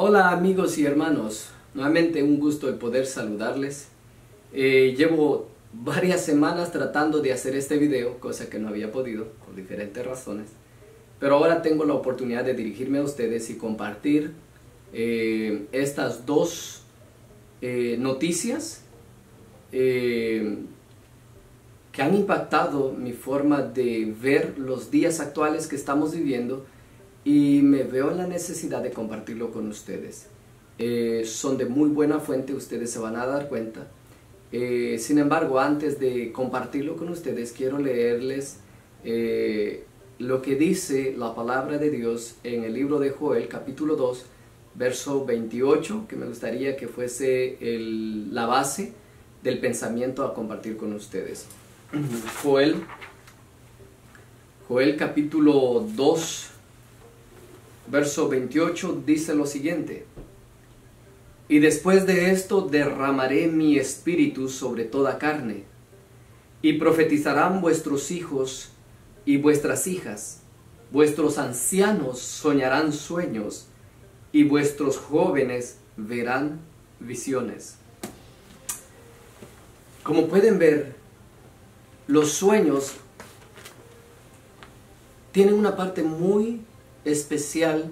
Hola amigos y hermanos, nuevamente un gusto el poder saludarles. Llevo varias semanas tratando de hacer este video, cosa que no había podido por diferentes razones. Pero ahora tengo la oportunidad de dirigirme a ustedes y compartir estas dos noticias que han impactado mi forma de ver los días actuales que estamos viviendo. Y me veo en la necesidad de compartirlo con ustedes. Son de muy buena fuente, ustedes se van a dar cuenta. Sin embargo, antes de compartirlo con ustedes, quiero leerles lo que dice la palabra de Dios en el libro de Joel, capítulo 2, verso 28, que me gustaría que fuese la base del pensamiento a compartir con ustedes. Joel capítulo 2, verso 28 dice lo siguiente: y después de esto derramaré mi espíritu sobre toda carne, y profetizarán vuestros hijos y vuestras hijas, vuestros ancianos soñarán sueños, y vuestros jóvenes verán visiones. Como pueden ver, los sueños tienen una parte muy especial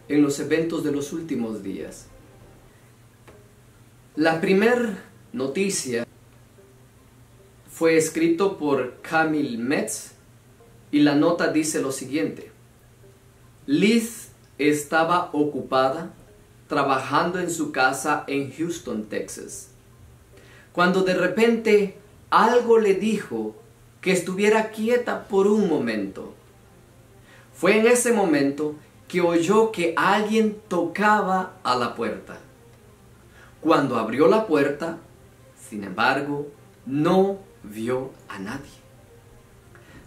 en los eventos de los últimos días. La primera noticia fue escrito por Camille Metz y la nota dice lo siguiente: Liz estaba ocupada trabajando en su casa en Houston, Texas, cuando de repente algo le dijo que estuviera quieta por un momento. Fue en ese momento que oyó que alguien tocaba a la puerta. Cuando abrió la puerta, sin embargo, no vio a nadie.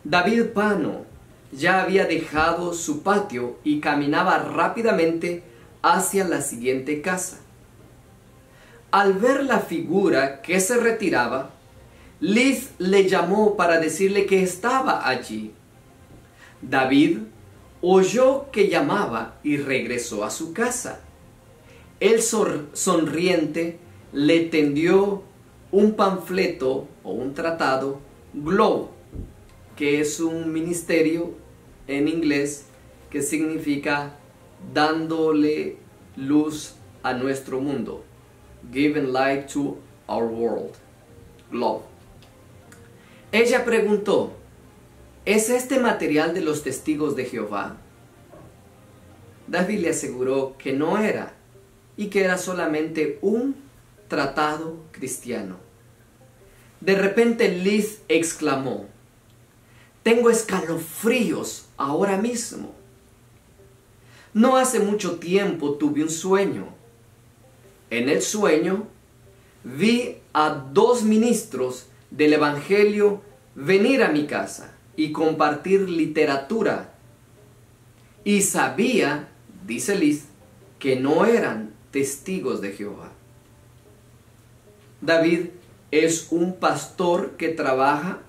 David Pano ya había dejado su patio y caminaba rápidamente hacia la siguiente casa. Al ver la figura que se retiraba, Liz le llamó para decirle que estaba allí. David oyó que llamaba y regresó a su casa. Él sonriente le tendió un panfleto o un tratado, Glow, que es un ministerio en inglés que significa dándole luz a nuestro mundo, giving light to our world, Glow. Ella preguntó: ¿es este material de los testigos de Jehová? David le aseguró que no era, y que era solamente un tratado cristiano. De repente Liz exclamó: tengo escalofríos ahora mismo. No hace mucho tiempo tuve un sueño. En el sueño vi a 2 ministros del Evangelio venir a mi casa y compartir literatura. Y sabía, dice Liz, que no eran testigos de Jehová. David es un pastor que trabaja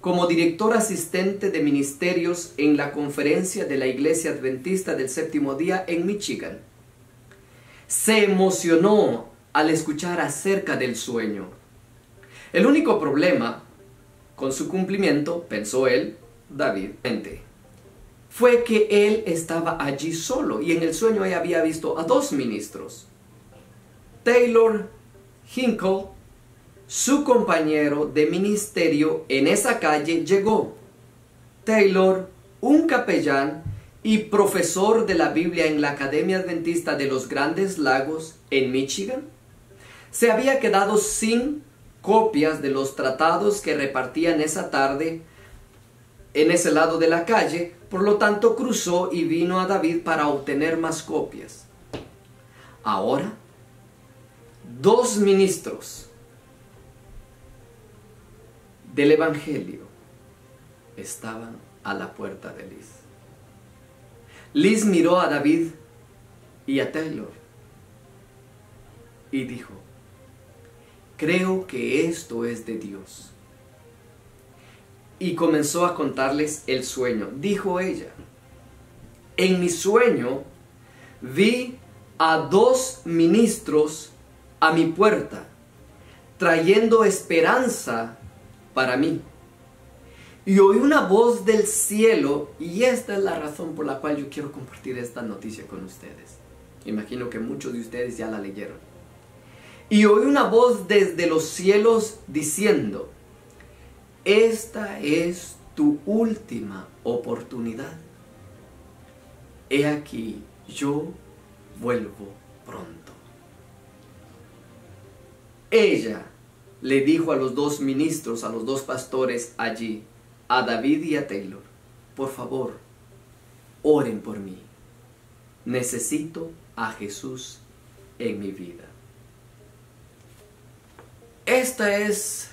como director asistente de ministerios en la conferencia de la Iglesia Adventista del Séptimo Día en Michigan. Se emocionó al escuchar acerca del sueño. El único problema con su cumplimiento, pensó él, David, fue que él estaba allí solo y en el sueño él había visto a 2 ministros. Taylor Hinkle, su compañero de ministerio en esa calle, llegó. Taylor, un capellán y profesor de la Biblia en la Academia Adventista de los Grandes Lagos en Michigan, se había quedado sin copias de los tratados que repartían esa tarde en ese lado de la calle. Por lo tanto, cruzó y vino a David para obtener más copias. Ahora, 2 ministros del Evangelio estaban a la puerta de Liz. Liz miró a David y a Taylor y dijo: creo que esto es de Dios. Y comenzó a contarles el sueño. Dijo ella: en mi sueño vi a 2 ministros a mi puerta, trayendo esperanza para mí. Y oí una voz del cielo, y esta es la razón por la cual yo quiero compartir esta noticia con ustedes. Imagino que muchos de ustedes ya la leyeron. Y oí una voz desde los cielos diciendo: esta es tu última oportunidad. He aquí, yo vuelvo pronto. Ella le dijo a los 2 ministros, a los 2 pastores allí, a David y a Taylor: por favor, oren por mí. Necesito a Jesús en mi vida. Este es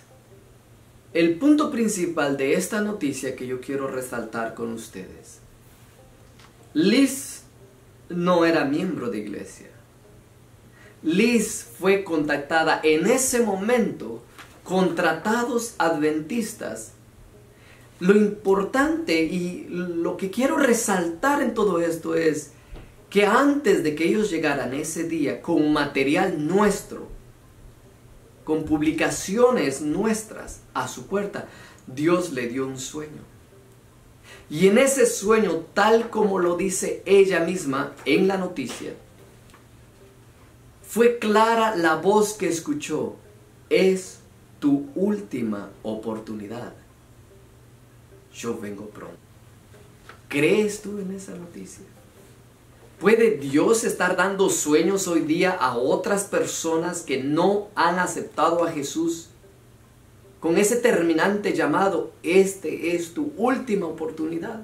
el punto principal de esta noticia que yo quiero resaltar con ustedes. Liz no era miembro de iglesia. Liz fue contactada en ese momento con Tratados Adventistas. Lo importante y lo que quiero resaltar en todo esto es que antes de que ellos llegaran ese día con material nuestro, con publicaciones nuestras a su puerta, Dios le dio un sueño. Y en ese sueño, tal como lo dice ella misma en la noticia, fue clara la voz que escuchó: es tu última oportunidad. Yo vengo pronto. ¿Crees tú en esa noticia? ¿Puede Dios estar dando sueños hoy día a otras personas que no han aceptado a Jesús? Con ese terminante llamado: este es tu última oportunidad.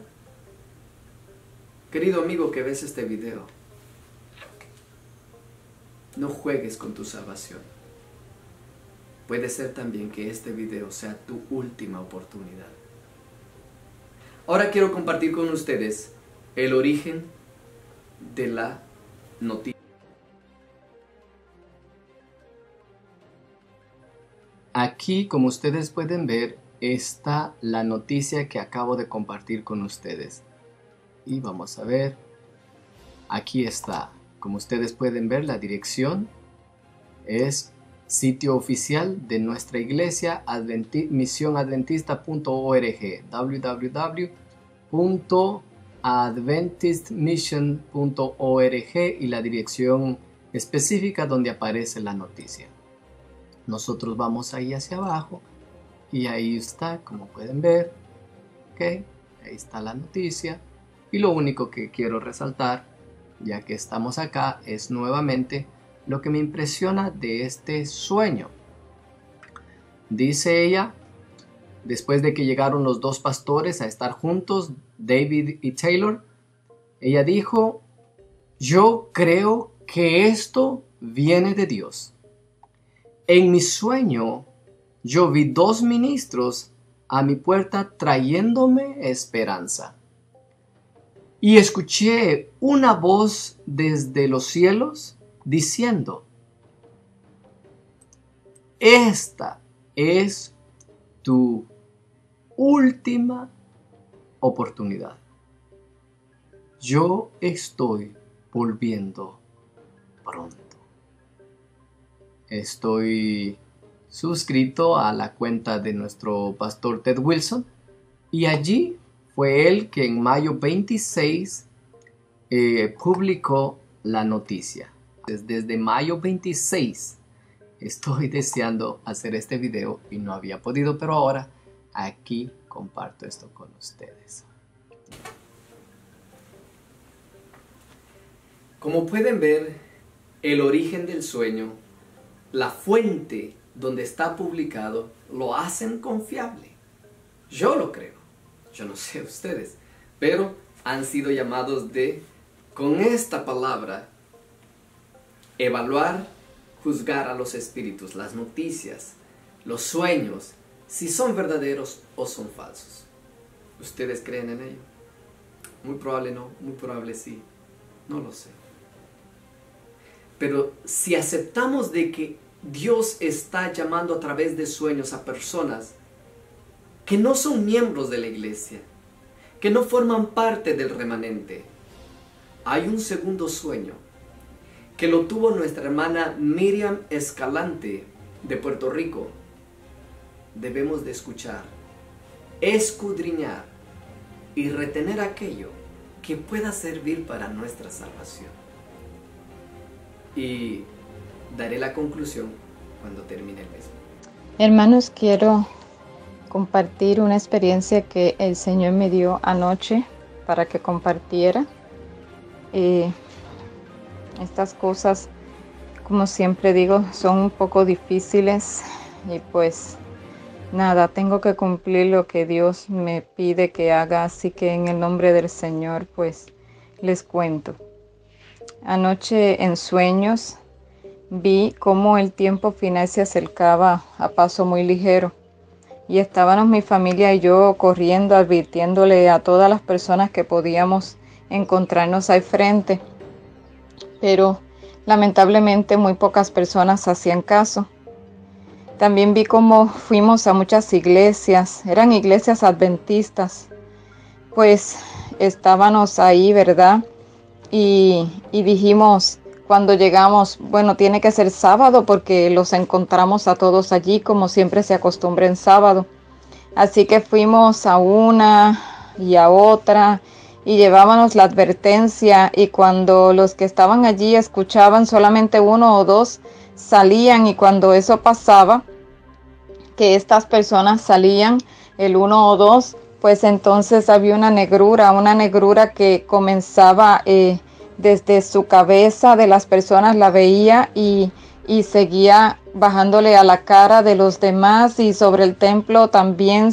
Querido amigo que ves este video, no juegues con tu salvación. Puede ser también que este video sea tu última oportunidad. Ahora quiero compartir con ustedes el origen de la noticia. Aquí, como ustedes pueden ver, está la noticia que acabo de compartir con ustedes. Y vamos a ver. Aquí está. Como ustedes pueden ver, la dirección es sitio oficial de nuestra iglesia, misionadventista.org, www.adventistmission.org, y la dirección específica donde aparece la noticia. Nosotros vamos ahí hacia abajo y ahí está, como pueden ver. Okay, ahí está la noticia. Y lo único que quiero resaltar, ya que estamos acá, es nuevamente lo que me impresiona de este sueño. Dice ella, después de que llegaron los 2 pastores a estar juntos, David y Taylor, ella dijo: yo creo que esto viene de Dios. En mi sueño, yo vi 2 ministros a mi puerta trayéndome esperanza. Y escuché una voz desde los cielos diciendo: esta es tu última oportunidad. Yo estoy volviendo pronto. Estoy suscrito a la cuenta de nuestro pastor Ted Wilson, y allí fue él que en mayo 26 publicó la noticia. Desde mayo 26 estoy deseando hacer este video y no había podido, pero ahora aquí comparto esto con ustedes. Como pueden ver, el origen del sueño, la fuente donde está publicado, lo hacen confiable. Yo lo creo. Yo no sé ustedes, pero han sido llamados de, con esta palabra, evaluar, juzgar a los espíritus, las noticias, los sueños, si son verdaderos o son falsos. ¿Ustedes creen en ello? Muy probable no, muy probable sí. No lo sé. Pero si aceptamos de que Dios está llamando a través de sueños a personas que no son miembros de la iglesia, que no forman parte del remanente, hay un segundo sueño que lo tuvo nuestra hermana Miriam Escalante de Puerto Rico. Debemos de escuchar, escudriñar y retener aquello que pueda servir para nuestra salvación. Y daré la conclusión cuando termine el mismo. Hermanos, quiero compartir una experiencia que el Señor me dio anoche para que compartiera. Estas cosas, como siempre digo, son un poco difíciles y pues nada, tengo que cumplir lo que Dios me pide que haga, así que en el nombre del Señor pues les cuento. Anoche en sueños vi cómo el tiempo final se acercaba a paso muy ligero y estábamos mi familia y yo corriendo, advirtiéndole a todas las personas que podíamos encontrarnos ahí frente, pero lamentablemente muy pocas personas hacían caso. También vi cómo fuimos a muchas iglesias, eran iglesias adventistas, pues estábamos ahí, ¿verdad? Y dijimos cuando llegamos, bueno, tiene que ser sábado porque los encontramos a todos allí como siempre se acostumbra en sábado. Así que fuimos a una y a otra y llevábamos la advertencia, y cuando los que estaban allí escuchaban, solamente uno o dos salían, y cuando eso pasaba, que estas personas salían, el uno o dos, pues entonces había una negrura que comenzaba desde su cabeza de las personas, la veía y seguía bajándole a la cara de los demás, y sobre el templo también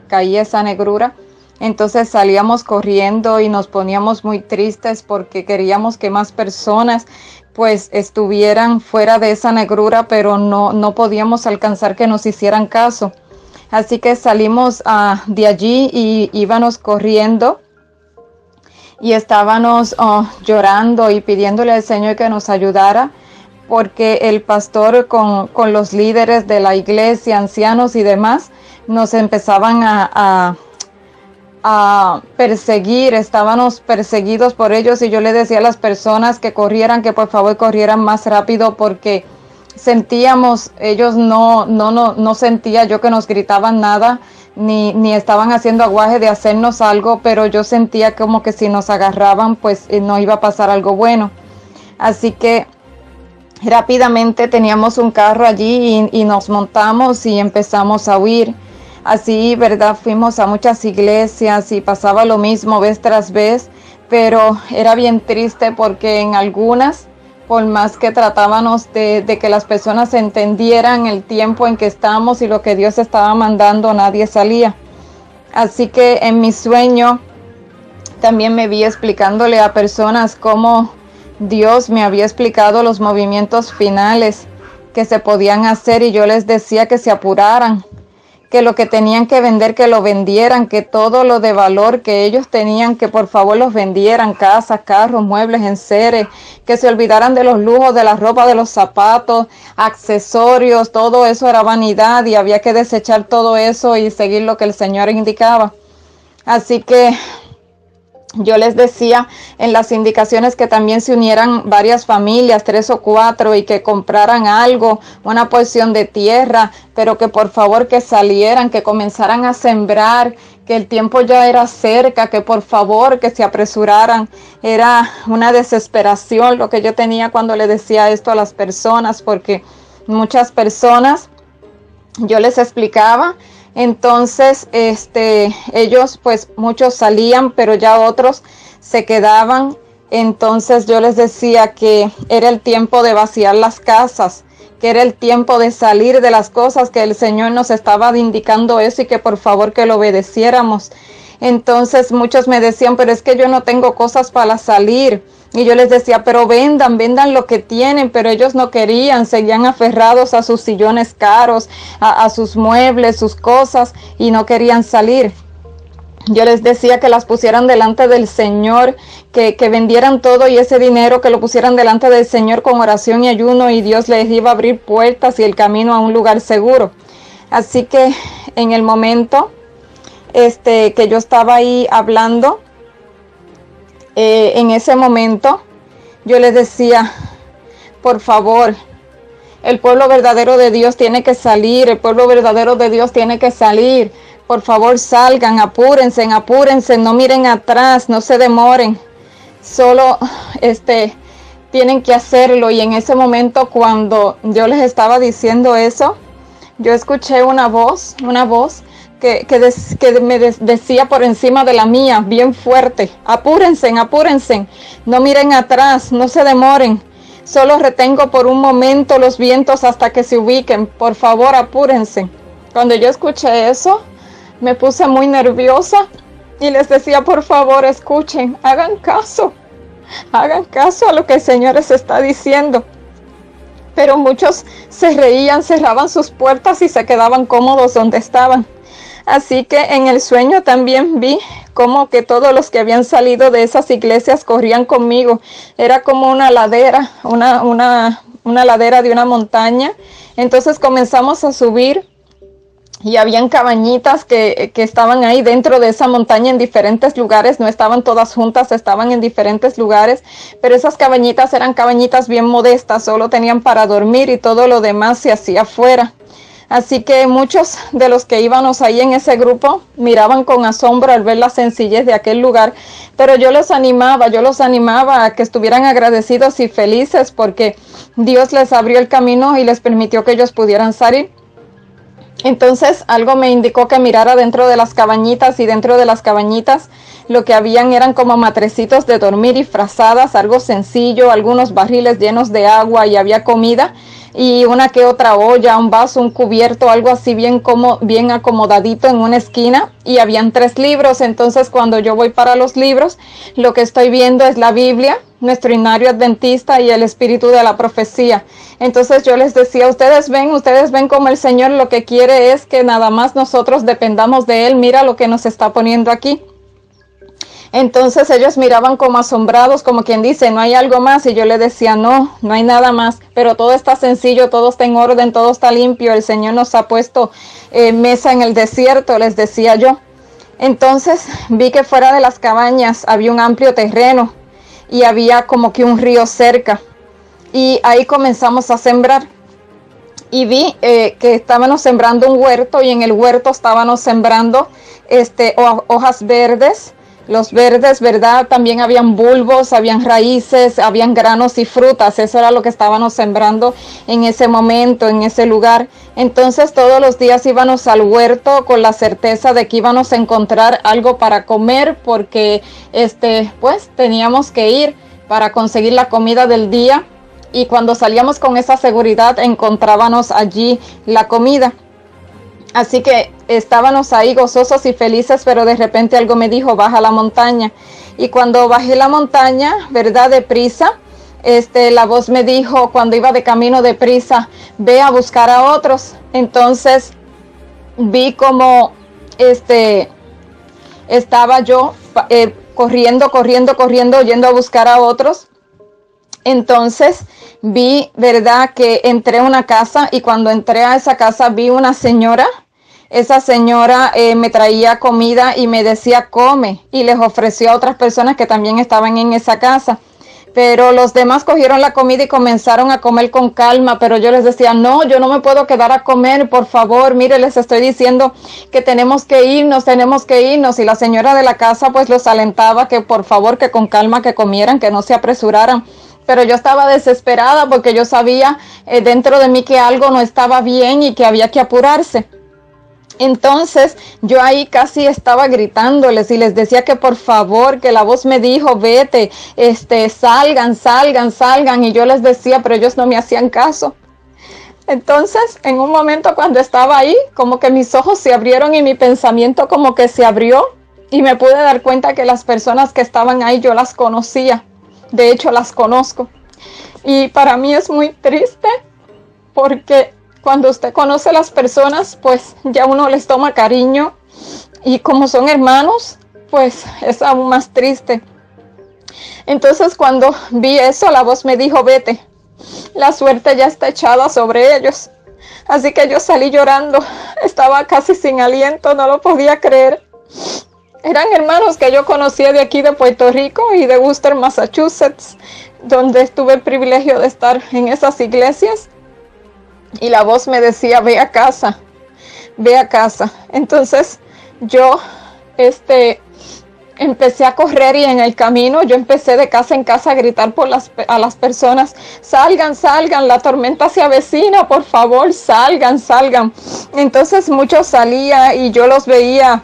caía esa negrura. Entonces salíamos corriendo y nos poníamos muy tristes porque queríamos que más personas pues estuvieran fuera de esa negrura, pero no podíamos alcanzar que nos hicieran caso. Así que salimos de allí y íbamos corriendo y estábamos llorando y pidiéndole al Señor que nos ayudara, porque el pastor con los líderes de la iglesia, ancianos y demás, nos empezaban a perseguir, estábamos perseguidos por ellos, y yo le decía a las personas que corrieran, que por favor corrieran más rápido, porque sentíamos, ellos no sentía yo que nos gritaban nada, ni estaban haciendo aguaje de hacernos algo, pero yo sentía como que si nos agarraban pues no iba a pasar algo bueno. Así que rápidamente teníamos un carro allí y nos montamos y empezamos a huir. Así, ¿verdad? Fuimos a muchas iglesias y pasaba lo mismo vez tras vez, pero era bien triste porque en algunas, por más que tratábamos de que las personas entendieran el tiempo en que estamos y lo que Dios estaba mandando, nadie salía. Así que en mi sueño también me vi explicándole a personas cómo Dios me había explicado los movimientos finales que se podían hacer, y yo les decía que se apuraran, que lo que tenían que vender, que lo vendieran, que todo lo de valor que ellos tenían, que por favor los vendieran, casas, carros, muebles, enseres, que se olvidaran de los lujos, de la ropa, de los zapatos, accesorios, todo eso era vanidad y había que desechar todo eso y seguir lo que el Señor indicaba. Así que yo les decía en las indicaciones que también se unieran varias familias, 3 o 4, y que compraran algo, una porción de tierra, pero que por favor que salieran, que comenzaran a sembrar, que el tiempo ya era cerca, que por favor que se apresuraran. Era una desesperación lo que yo tenía cuando le decía esto a las personas, porque muchas personas yo les explicaba. Entonces, ellos pues muchos salían, pero ya otros se quedaban. Entonces yo les decía que era el tiempo de vaciar las casas, que era el tiempo de salir de las cosas, que el Señor nos estaba indicando eso y que por favor que lo obedeciéramos. Entonces muchos me decían, pero es que yo no tengo cosas para salir. Y yo les decía, pero vendan lo que tienen, pero ellos no querían, seguían aferrados a sus sillones caros, a sus muebles, sus cosas, y no querían salir. Yo les decía que las pusieran delante del Señor, que vendieran todo y ese dinero que lo pusieran delante del Señor con oración y ayuno, y Dios les iba a abrir puertas y el camino a un lugar seguro. Así que en el momento que yo estaba ahí hablando, en ese momento yo les decía, por favor, el pueblo verdadero de Dios tiene que salir, el pueblo verdadero de Dios tiene que salir. Por favor, salgan, apúrense, apúrense, no miren atrás, no se demoren. Solo tienen que hacerlo. Y en ese momento, cuando yo les estaba diciendo eso, yo escuché una voz que me decía por encima de la mía, bien fuerte: apúrense, apúrense, no miren atrás, no se demoren. Solo retengo por un momento los vientos hasta que se ubiquen. Por favor, apúrense. Cuando yo escuché eso, me puse muy nerviosa y les decía: por favor, escuchen, hagan caso a lo que el Señor les está diciendo. Pero muchos se reían, cerraban sus puertas y se quedaban cómodos donde estaban. Así que en el sueño también vi como que todos los que habían salido de esas iglesias corrían conmigo. Era como una ladera, una ladera de una montaña. Entonces comenzamos a subir y habían cabañitas que estaban ahí dentro de esa montaña en diferentes lugares. No estaban todas juntas, estaban en diferentes lugares, pero esas cabañitas eran cabañitas bien modestas, solo tenían para dormir y todo lo demás se hacía afuera. Así que muchos de los que íbamos ahí en ese grupo miraban con asombro al ver la sencillez de aquel lugar, pero yo los animaba a que estuvieran agradecidos y felices porque Dios les abrió el camino y les permitió que ellos pudieran salir. Entonces algo me indicó que mirara dentro de las cabañitas, y dentro de las cabañitas lo que habían eran como matrecitos de dormir y frazadas, algo sencillo, algunos barriles llenos de agua, y había comida y una que otra olla, un vaso, un cubierto, algo así bien acomodadito en una esquina, y habían 3 libros. Entonces cuando yo voy para los libros, lo que estoy viendo es la Biblia, nuestro himnario adventista y el espíritu de la profecía. Entonces yo les decía: ustedes ven como el Señor lo que quiere es que nada más nosotros dependamos de Él. Mira lo que nos está poniendo aquí. Entonces ellos miraban como asombrados, como quien dice: ¿no hay algo más? Y yo le decía: no hay nada más, pero todo está sencillo, todo está en orden, todo está limpio. El Señor nos ha puesto mesa en el desierto, les decía yo. Entonces vi que fuera de las cabañas había un amplio terreno y había como que un río cerca, y ahí comenzamos a sembrar. Y vi que estábamos sembrando un huerto, y en el huerto estábamos sembrando hojas verdes. Los verdes, ¿verdad? También habían bulbos, habían raíces, habían granos y frutas. Eso era lo que estábamos sembrando en ese momento, en ese lugar. Entonces todos los días íbamos al huerto con la certeza de que íbamos a encontrar algo para comer, porque pues teníamos que ir para conseguir la comida del día, y cuando salíamos con esa seguridad encontrábamos allí la comida. Así que estábamos ahí gozosos y felices, pero de repente algo me dijo: baja la montaña. Y cuando bajé la montaña, ¿verdad? Deprisa, la voz me dijo, cuando iba de camino deprisa: ve a buscar a otros. Entonces vi como estaba yo corriendo, yendo a buscar a otros. Entonces vi, ¿verdad?, que entré a una casa, y cuando entré a esa casa vi una señora. Esa señora me traía comida y me decía: come, y les ofreció a otras personas que también estaban en esa casa. Pero los demás cogieron la comida y comenzaron a comer con calma, pero yo les decía: no, yo no me puedo quedar a comer, por favor, mire, les estoy diciendo que tenemos que irnos, y la señora de la casa pues los alentaba que por favor, que con calma, que comieran, que no se apresuraran. Pero yo estaba desesperada porque yo sabía dentro de mí que algo no estaba bien y que había que apurarse. Entonces yo ahí casi estaba gritándoles y les decía que por favor, que la voz me dijo: vete, salgan, y yo les decía, pero ellos no me hacían caso. Entonces en un momento, cuando estaba ahí, como que mis ojos se abrieron y mi pensamiento como que se abrió, y me pude dar cuenta que las personas que estaban ahí yo las conocía. De hecho las conozco, y para mí es muy triste, porque cuando usted conoce a las personas, pues ya uno les toma cariño, y como son hermanos, pues es aún más triste. Entonces cuando vi eso, la voz me dijo: vete, la suerte ya está echada sobre ellos. Así que yo salí llorando, estaba casi sin aliento, no lo podía creer. Eran hermanos que yo conocía de aquí de Puerto Rico y de Worcester, Massachusetts. donde tuve el privilegio de estar en esas iglesias, y la voz me decía, ve a casa, ve a casa. Entonces yo empecé a correr, y en el camino yo empecé de casa en casa a gritar a las personas, salgan, salgan, la tormenta se avecina, por favor, salgan, salgan. Entonces muchos salían y yo los veía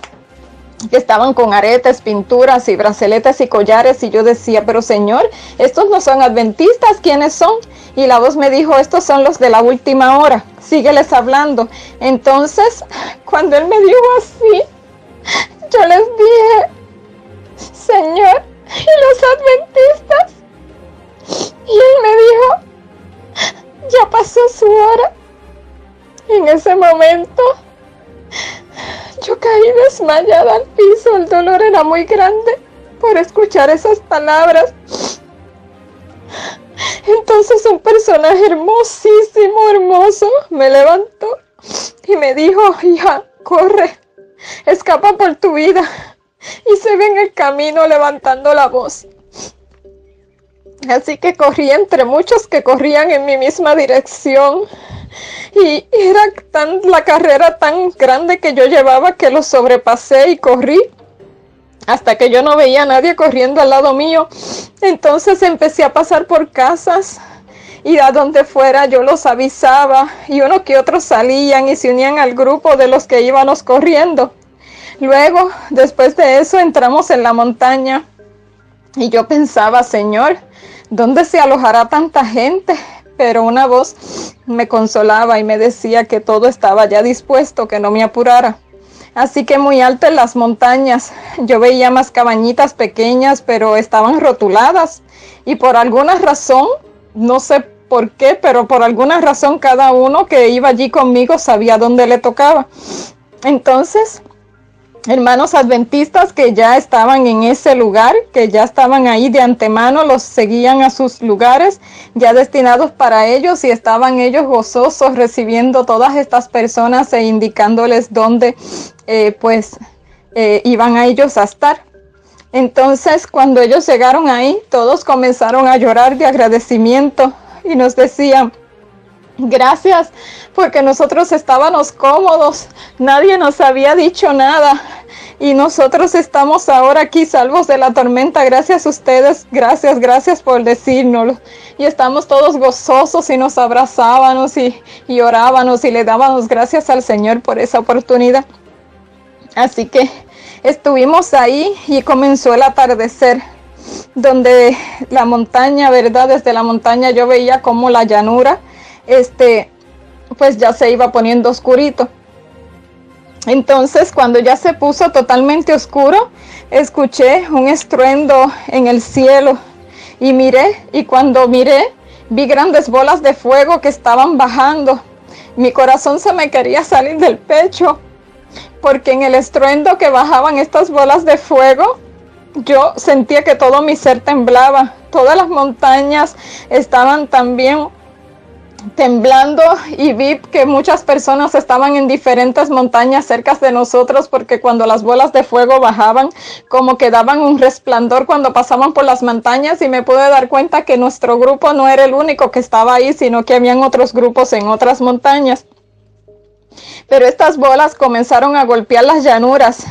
que estaban con aretes, pinturas y brazaletes y collares, y yo decía, pero Señor, estos no son adventistas, ¿quiénes son? Y la voz me dijo, estos son los de la última hora, sígueles hablando. Entonces, cuando él me dijo así, yo les dije, Señor, ¿y los adventistas? Y él me dijo, ya pasó su hora. Y en ese momento yo caí desmayada al piso. El dolor era muy grande por escuchar esas palabras. Entonces un personaje hermosísimo, hermoso, me levantó y me dijo, hija, corre, escapa por tu vida. Y se ve en el camino levantando la voz. Así que corrí entre muchos que corrían en mi misma dirección. Y era la carrera tan grande que yo llevaba que lo sobrepasé y corrí hasta que yo no veía a nadie corriendo al lado mío. Entonces empecé a pasar por casas, y a donde fuera yo los avisaba, y uno que otros salían y se unían al grupo de los que íbamos corriendo. Luego, después de eso, entramos en la montaña y yo pensaba, Señor, ¿dónde se alojará tanta gente? Pero una voz me consolaba y me decía que todo estaba ya dispuesto, que no me apurara. Así que muy alto en las montañas yo veía más cabañitas pequeñas, pero estaban rotuladas, y por alguna razón, no sé por qué, pero por alguna razón cada uno que iba allí conmigo sabía dónde le tocaba. Entonces, hermanos adventistas que ya estaban en ese lugar, que ya estaban ahí de antemano, los seguían a sus lugares ya destinados para ellos, y estaban ellos gozosos recibiendo todas estas personas e indicándoles dónde iban a ellos a estar. Entonces, cuando ellos llegaron ahí, todos comenzaron a llorar de agradecimiento y nos decían, gracias, porque nosotros estábamos cómodos, nadie nos había dicho nada, y nosotros estamos ahora aquí salvos de la tormenta, gracias a ustedes, gracias por decírnoslo. Y estamos todos gozosos y nos abrazábamos y orábamos y le dábamos gracias al Señor por esa oportunidad. Así que estuvimos ahí y comenzó el atardecer, donde la montaña, ¿verdad? Desde la montaña yo veía como la llanura pues ya se iba poniendo oscurito. Entonces, cuando ya se puso totalmente oscuro, escuché un estruendo en el cielo y miré, y cuando miré, vi grandes bolas de fuego que estaban bajando. Mi corazón se me quería salir del pecho, porque en el estruendo que bajaban estas bolas de fuego, yo sentía que todo mi ser temblaba. Todas las montañas estaban también temblando, y vi que muchas personas estaban en diferentes montañas cerca de nosotros, porque cuando las bolas de fuego bajaban, como que daban un resplandor cuando pasaban por las montañas, y me pude dar cuenta que nuestro grupo no era el único que estaba ahí, sino que habían otros grupos en otras montañas. Pero estas bolas comenzaron a golpear las llanuras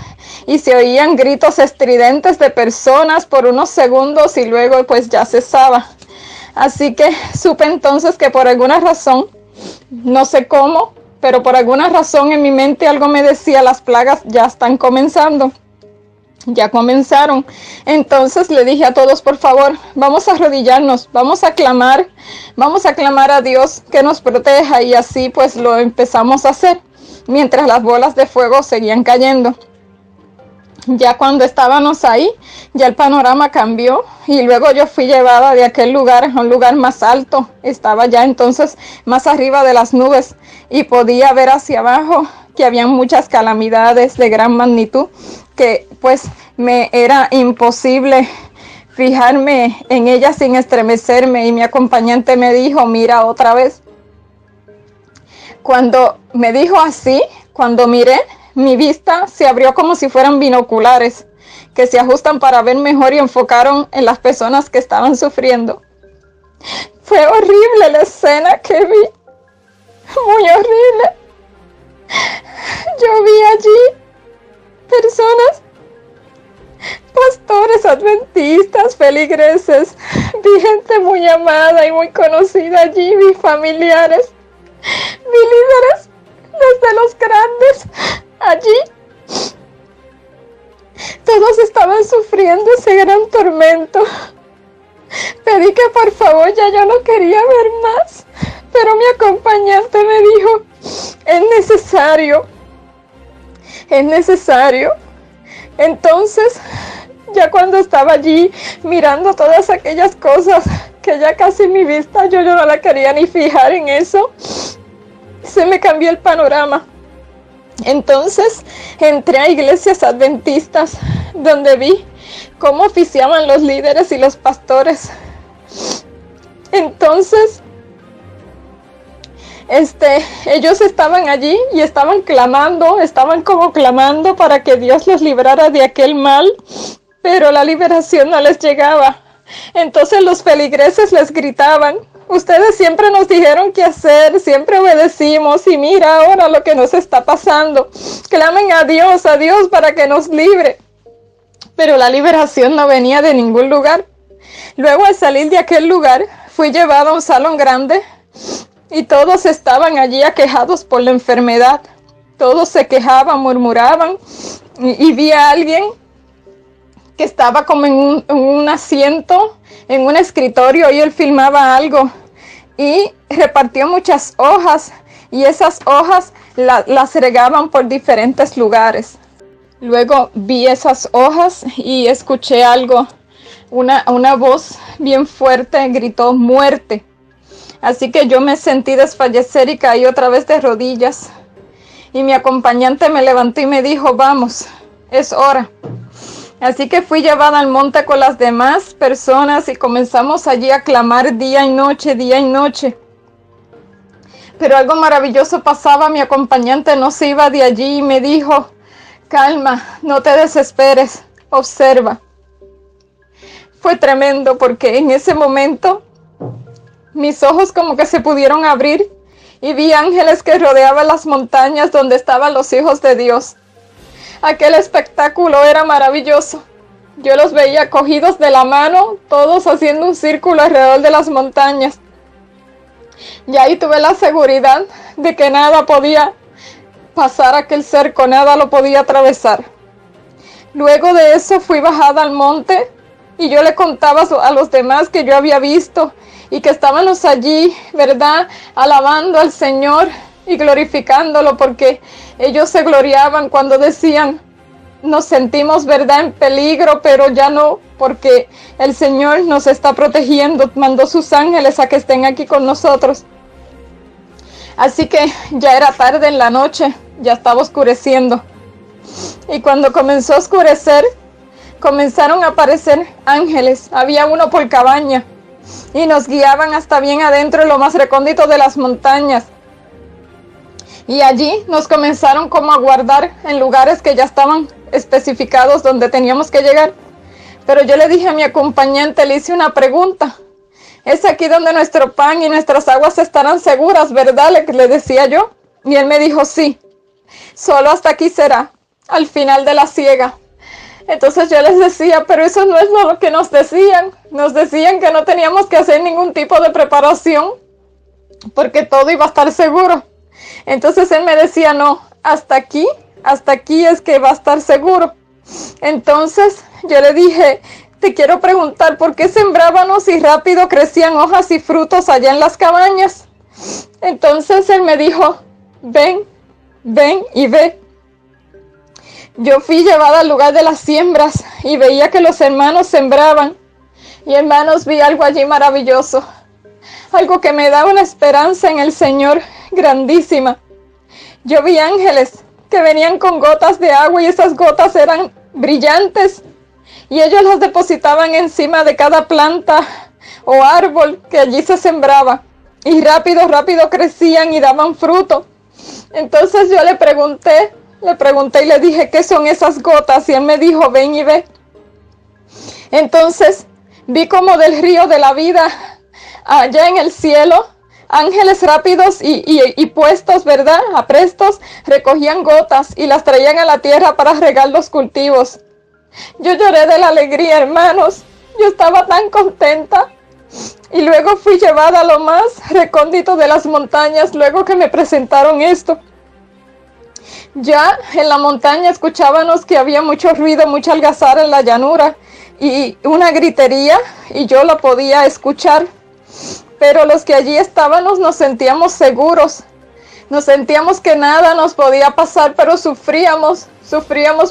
y se oían gritos estridentes de personas por unos segundos, y luego pues ya cesaba. Así que supe entonces que por alguna razón, no sé cómo, pero por alguna razón en mi mente algo me decía, las plagas ya están comenzando, ya comenzaron. Entonces le dije a todos, por favor, vamos a arrodillarnos, vamos a clamar a Dios que nos proteja, y así pues lo empezamos a hacer, mientras las bolas de fuego seguían cayendo. Ya cuando estábamos ahí, ya el panorama cambió, y luego yo fui llevada de aquel lugar a un lugar más alto. Estaba ya entonces más arriba de las nubes y podía ver hacia abajo que habían muchas calamidades de gran magnitud, que pues me era imposible fijarme en ellas sin estremecerme, y mi acompañante me dijo, mira otra vez. Cuando me dijo así, cuando miré, mi vista se abrió como si fueran binoculares que se ajustan para ver mejor, y enfocaron en las personas que estaban sufriendo. Fue horrible la escena que vi, muy horrible. Yo vi allí personas, pastores adventistas, feligreses, vi gente muy amada y muy conocida allí, vi familiares, vi líderes, desde los grandes, allí. Todos estaban sufriendo ese gran tormento. Pedí que por favor ya yo no quería ver más, pero mi acompañante me dijo, es necesario. Entonces, ya cuando estaba allí mirando todas aquellas cosas, que ya casi mi vista, yo no la quería ni fijar en eso, se me cambió el panorama. Entonces, entré a iglesias adventistas, donde vi cómo oficiaban los líderes y los pastores. Entonces, ellos estaban allí y estaban como clamando para que Dios los librara de aquel mal, pero la liberación no les llegaba. Entonces los feligreses les gritaban, ustedes siempre nos dijeron qué hacer, siempre obedecimos y mira ahora lo que nos está pasando. Clamen a Dios para que nos libre. Pero la liberación no venía de ningún lugar. Luego, al salir de aquel lugar, fui llevada a un salón grande y todos estaban allí aquejados por la enfermedad. Todos se quejaban, murmuraban, y vi a alguien que estaba como en un asiento, en un escritorio, y él filmaba algo y repartió muchas hojas, y esas hojas las regaban por diferentes lugares. Luego vi esas hojas y escuché algo, una voz bien fuerte gritó muerte. Así que yo me sentí desfallecer y caí otra vez de rodillas. Y mi acompañante me levantó y me dijo, vamos, es hora. Así que fui llevada al monte con las demás personas y comenzamos allí a clamar día y noche, día y noche. Pero algo maravilloso pasaba, mi acompañante no se iba de allí y me dijo, calma, no te desesperes, observa. Fue tremendo porque en ese momento mis ojos como que se pudieron abrir y vi ángeles que rodeaban las montañas donde estaban los hijos de Dios. Aquel espectáculo era maravilloso. Yo los veía cogidos de la mano, todos haciendo un círculo alrededor de las montañas. Y ahí tuve la seguridad de que nada podía pasar aquel cerco, nada lo podía atravesar. Luego de eso fui bajada al monte y yo le contaba a los demás que yo había visto y que estábamos allí, ¿verdad?, alabando al Señor y glorificándolo, porque ellos se gloriaban cuando decían, nos sentimos, ¿verdad?, en peligro, pero ya no, porque el Señor nos está protegiendo, mandó sus ángeles a que estén aquí con nosotros. Así que ya era tarde en la noche, ya estaba oscureciendo. Y cuando comenzó a oscurecer, comenzaron a aparecer ángeles, había uno por cabaña, y nos guiaban hasta bien adentro en lo más recóndito de las montañas. Y allí nos comenzaron como a guardar en lugares que ya estaban especificados donde teníamos que llegar. Pero yo le dije a mi acompañante, le hice una pregunta. Es aquí donde nuestro pan y nuestras aguas estarán seguras, ¿verdad?, le decía yo. Y él me dijo, sí, solo hasta aquí será, al final de la siega. Entonces yo les decía, pero eso no es lo que nos decían. Nos decían que no teníamos que hacer ningún tipo de preparación, porque todo iba a estar seguro. Entonces él me decía, no, hasta aquí es que va a estar seguro. Entonces yo le dije, te quiero preguntar, ¿por qué sembrábamos y rápido crecían hojas y frutos allá en las cabañas? Entonces él me dijo, ven y ve. Yo fui llevada al lugar de las siembras y veía que los hermanos sembraban. Y hermanos, vi algo allí maravilloso. Algo que me daba una esperanza en el Señor grandísima. Yo vi ángeles que venían con gotas de agua y esas gotas eran brillantes. Y ellos las depositaban encima de cada planta o árbol que allí se sembraba. Y rápido crecían y daban fruto. Entonces yo le pregunté y le dije, ¿qué son esas gotas? Y él me dijo, ven y ve. Entonces vi como del río de la vida allá en el cielo, ángeles rápidos y puestos, ¿verdad?, aprestos, recogían gotas y las traían a la tierra para regar los cultivos. Yo lloré de la alegría, hermanos. Yo estaba tan contenta. Y luego fui llevada a lo más recóndito de las montañas, luego que me presentaron esto. Ya en la montaña escuchábamos que había mucho ruido, mucha algazara en la llanura y una gritería, y yo lo podía escuchar. Pero los que allí estábamos nos sentíamos seguros, nos sentíamos que nada nos podía pasar, pero sufríamos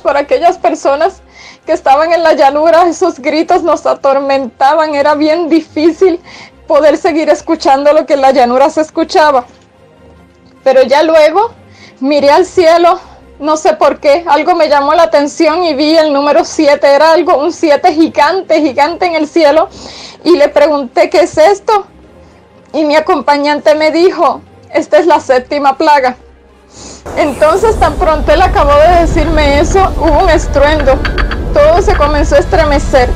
por aquellas personas que estaban en la llanura. Esos gritos nos atormentaban, era bien difícil poder seguir escuchando lo que en la llanura se escuchaba. Pero ya luego miré al cielo, no sé por qué, algo me llamó la atención y vi el número 7, era un 7 gigante en el cielo, y le pregunté, ¿qué es esto? Y mi acompañante me dijo, esta es la 7ª plaga. Entonces, tan pronto él acabó de decirme eso, hubo un estruendo, todo se comenzó a estremecer.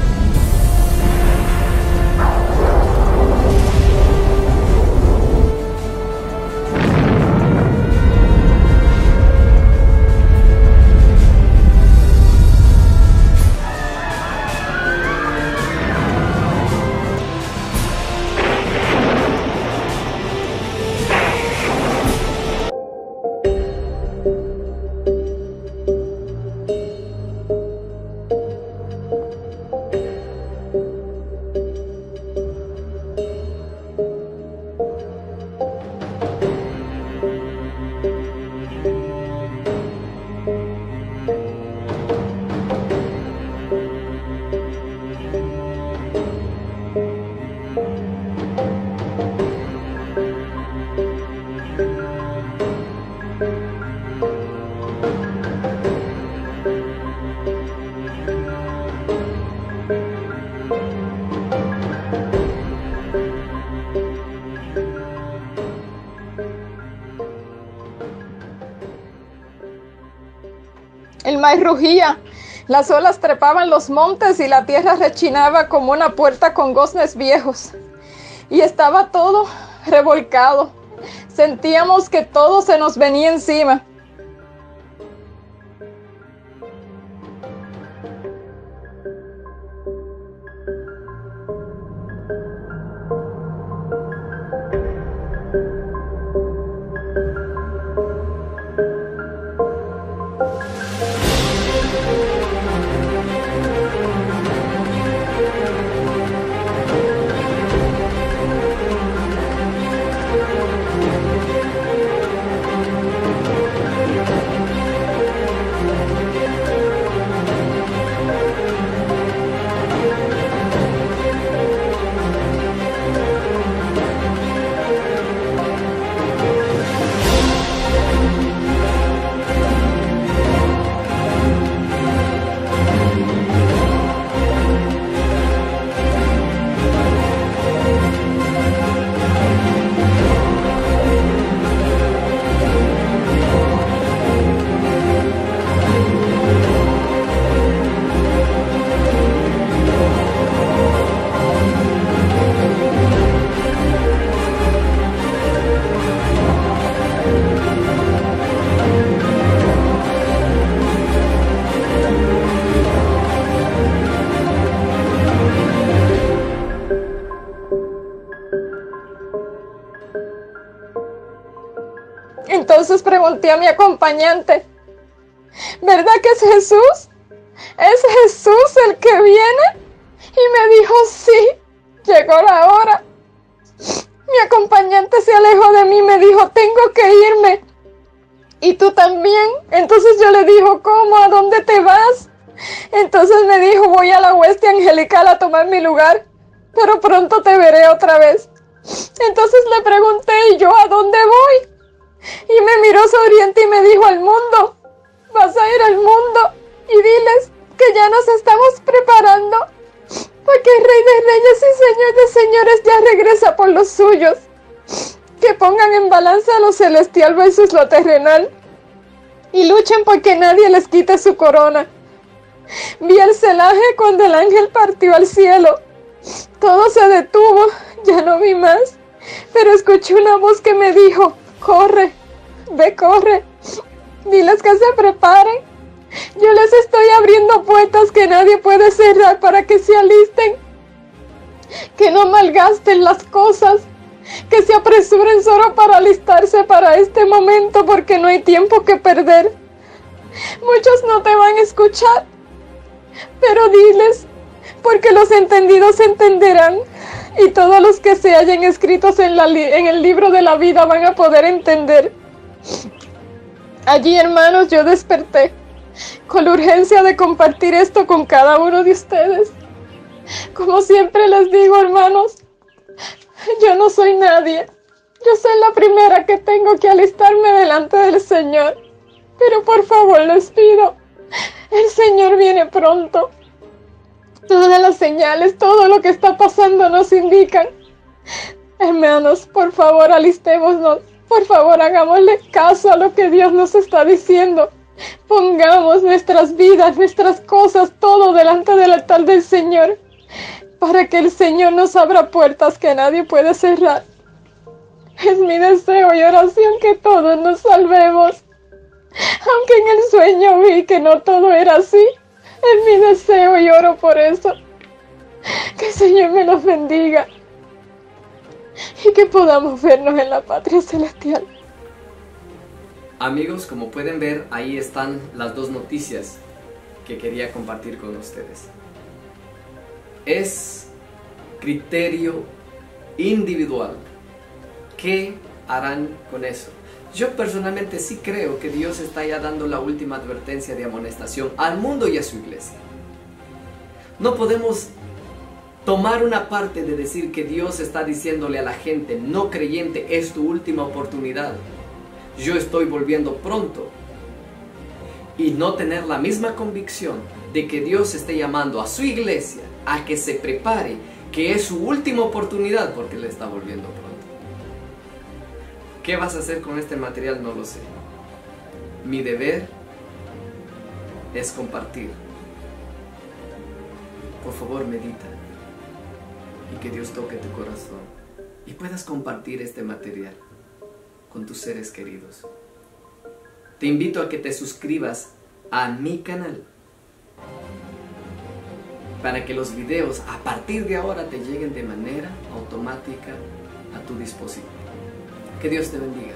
El mar rugía, las olas trepaban los montes y la tierra rechinaba como una puerta con goznes viejos. Y estaba todo revolcado. Sentíamos que todo se nos venía encima. Entonces pregunté a mi acompañante, ¿verdad que es Jesús? ¿Es Jesús el que viene? Y me dijo, sí, llegó la hora. Mi acompañante se alejó de mí y me dijo, tengo que irme. ¿Y tú también? Entonces yo le dijo, ¿cómo? ¿A dónde te vas? Entonces me dijo, voy a la hueste angelical a tomar mi lugar, pero pronto te veré otra vez. Entonces le pregunté, ¿y yo a dónde voy? Y me miró sonriente y me dijo, al mundo. Vas a ir al mundo y diles que ya nos estamos preparando, porque el Rey de Reyes y Señor de Señores ya regresa por los suyos. Que pongan en balanza lo celestial versus lo terrenal y luchen porque nadie les quite su corona. Vi el celaje cuando el ángel partió al cielo. Todo se detuvo. Ya no vi más, pero escuché una voz que me dijo, corre, ve, corre, diles que se preparen. Yo les estoy abriendo puertas que nadie puede cerrar para que se alisten, que no malgasten las cosas, que se apresuren solo para alistarse para este momento porque no hay tiempo que perder. Muchos no te van a escuchar, pero diles, porque los entendidos entenderán y todos los que se hallen escritos en el libro de la vida van a poder entender. Allí, hermanos, yo desperté con la urgencia de compartir esto con cada uno de ustedes. Como siempre les digo, hermanos, yo no soy nadie. Yo soy la primera que tengo que alistarme delante del Señor. Pero por favor les pido, el Señor viene pronto. Todas las señales, todo lo que está pasando nos indican. Hermanos, por favor alistémonos. Por favor hagámosle caso a lo que Dios nos está diciendo. Pongamos nuestras vidas, nuestras cosas, todo delante del altar del Señor, para que el Señor nos abra puertas que nadie puede cerrar. Es mi deseo y oración que todos nos salvemos. Aunque en el sueño vi que no todo era así, es mi deseo y oro por eso. Que el Señor me los bendiga y que podamos vernos en la patria celestial. Amigos, como pueden ver, ahí están las dos noticias que quería compartir con ustedes. Es criterio individual. ¿Qué harán con eso? Yo personalmente sí creo que Dios está ya dando la última advertencia de amonestación al mundo y a su iglesia. No podemos tomar una parte de decir que Dios está diciéndole a la gente no creyente, es tu última oportunidad, yo estoy volviendo pronto, y no tener la misma convicción de que Dios esté llamando a su iglesia a que se prepare, que es su última oportunidad porque le está volviendo pronto. ¿Qué vas a hacer con este material? No lo sé. Mi deber es compartir. Por favor, medita y que Dios toque tu corazón y puedas compartir este material con tus seres queridos. Te invito a que te suscribas a mi canal para que los videos a partir de ahora te lleguen de manera automática a tu dispositivo. Que Dios te bendiga.